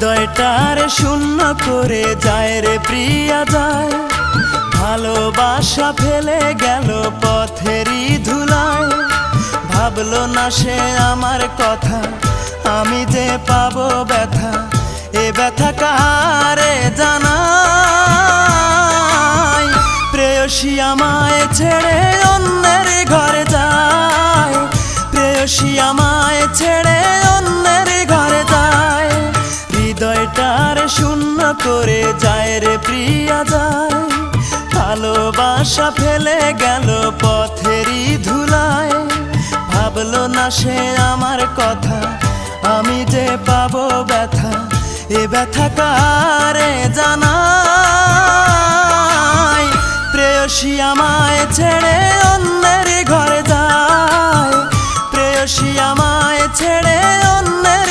হৃদয়টারে শূন্য করে যায় রে প্রিয়া যায়, ভালোবাসা ফেলে গেল পথেরই ধুলায়। ভাবলো না সে আমার কথা, আমি যে পাবো ব্যথা, এ ব্যথা কারে জানাই। প্রেয়সী আমায় ছেড়ে অন্যের ঘরে যায়, প্রেয়সী আমায় ছেড়ে অন্যের ঘরে যায়। হৃদয়টারে শূন্য করে যায় রে প্রিয়া যায়, ভালোবাসা ফেলে গেল পথেরই ধুলায়। ভাবলো না সে আমার কথা, আমি যে পাবো ব্যথা, এ ব্যথা কারে জানাই। প্রেয়সী আমায় ছেড়ে অন্যের ঘরে যায়, প্রেয়সী আমায় ছেড়ে অন্যের